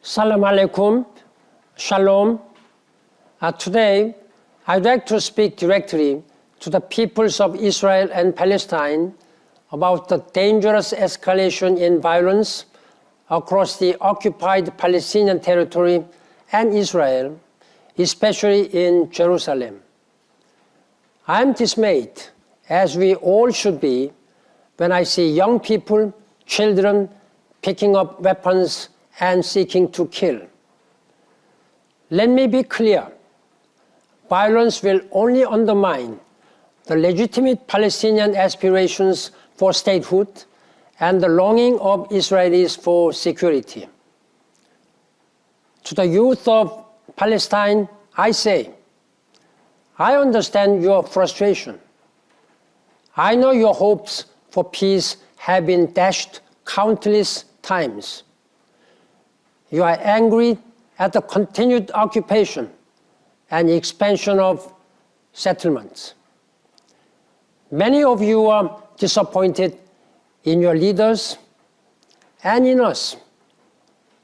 Salam alaikum, shalom. Today, I'd like to speak directly to the peoples of Israel and Palestine about the dangerous escalation in violence across the occupied Palestinian territory and Israel, especially in Jerusalem. I'm dismayed, as we all should be, when I see young people, children, picking up weapons and seeking to kill. Let me be clear. Violence will only undermine the legitimate Palestinian aspirations for statehood and the longing of Israelis for security. To the youth of Palestine, I say, I understand your frustration. I know your hopes for peace have been dashed countless times. You are angry at the continued occupation and expansion of settlements. Many of you are disappointed in your leaders and in us,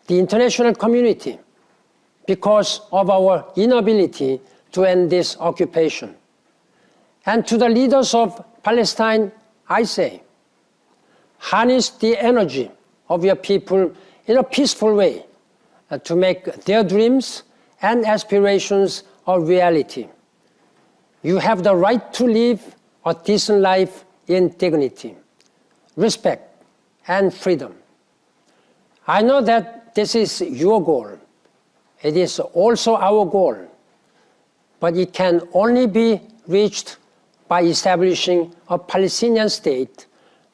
the international community, because of our inability to end this occupation. And to the leaders of Palestine, I say, harness the energy of your people in a peaceful way to make their dreams and aspirations a reality. You have the right to live a decent life in dignity, respect, and freedom. I know that this is your goal. It is also our goal, but it can only be reached by establishing a Palestinian state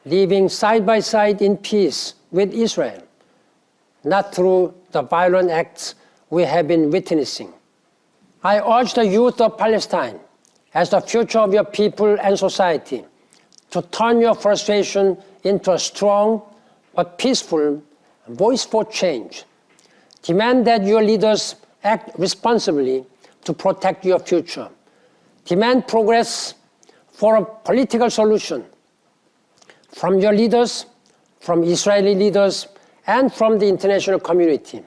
living side by side in peace with Israel, not through the violent acts we have been witnessing. I urge the youth of Palestine, as the future of your people and society, to turn your frustration into a strong but peaceful voice for change. Demand that your leaders act responsibly to protect your future. Demand progress for a political solution from your leaders, from Israeli leaders, and from the international community.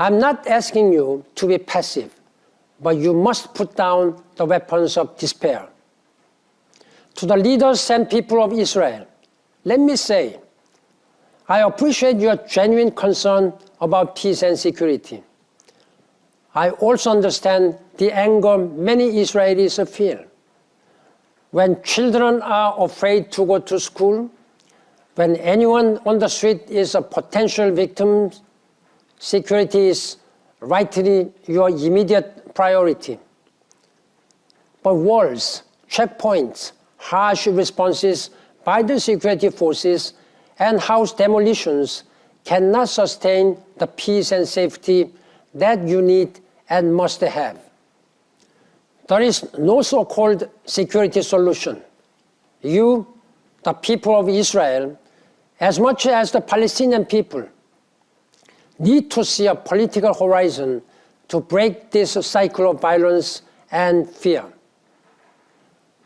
I'm not asking you to be passive, but you must put down the weapons of despair. To the leaders and people of Israel, let me say, I appreciate your genuine concern about peace and security. I also understand the anger many Israelis feel. When children are afraid to go to school, when anyone on the street is a potential victim, security is rightly your immediate priority. But walls, checkpoints, harsh responses by the security forces, and house demolitions cannot sustain the peace and safety that you need and must have. There is no so-called security solution. You, the people of Israel, as much as the Palestinian people, need to see a political horizon to break this cycle of violence and fear.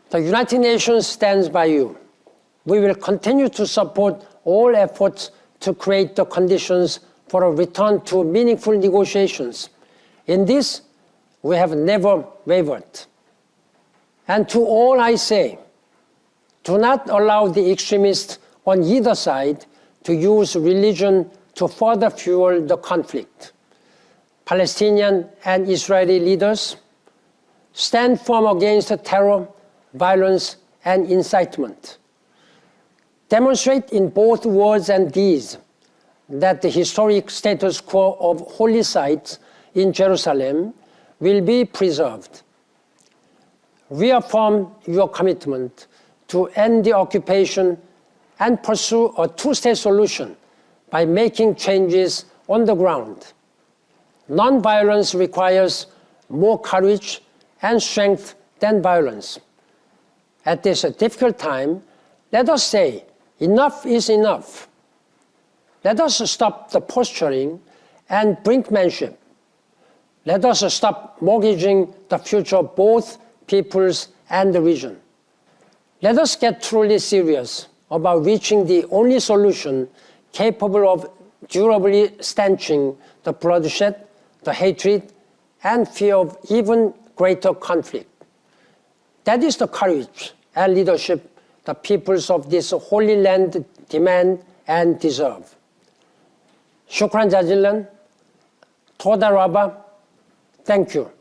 The United Nations stands by you. We will continue to support all efforts to create the conditions for a return to meaningful negotiations. In this, we have never wavered. And to all I say, do not allow the extremists on either side to use religion to further fuel the conflict. Palestinian and Israeli leaders, stand firm against terror, violence, and incitement. Demonstrate in both words and deeds that the historic status quo of holy sites in Jerusalem will be preserved. Reaffirm your commitment to end the occupation and pursue a two-state solution by making changes on the ground. Non-violence requires more courage and strength than violence. At this difficult time, let us say, enough is enough. Let us stop the posturing and brinkmanship. Let us stop mortgaging the future of both peoples and the region. Let us get truly serious about reaching the only solution capable of durably stanching the bloodshed, the hatred, and fear of even greater conflict. That is the courage and leadership the peoples of this holy land demand and deserve. Shukran jazilan. Toda Rabba. Thank you.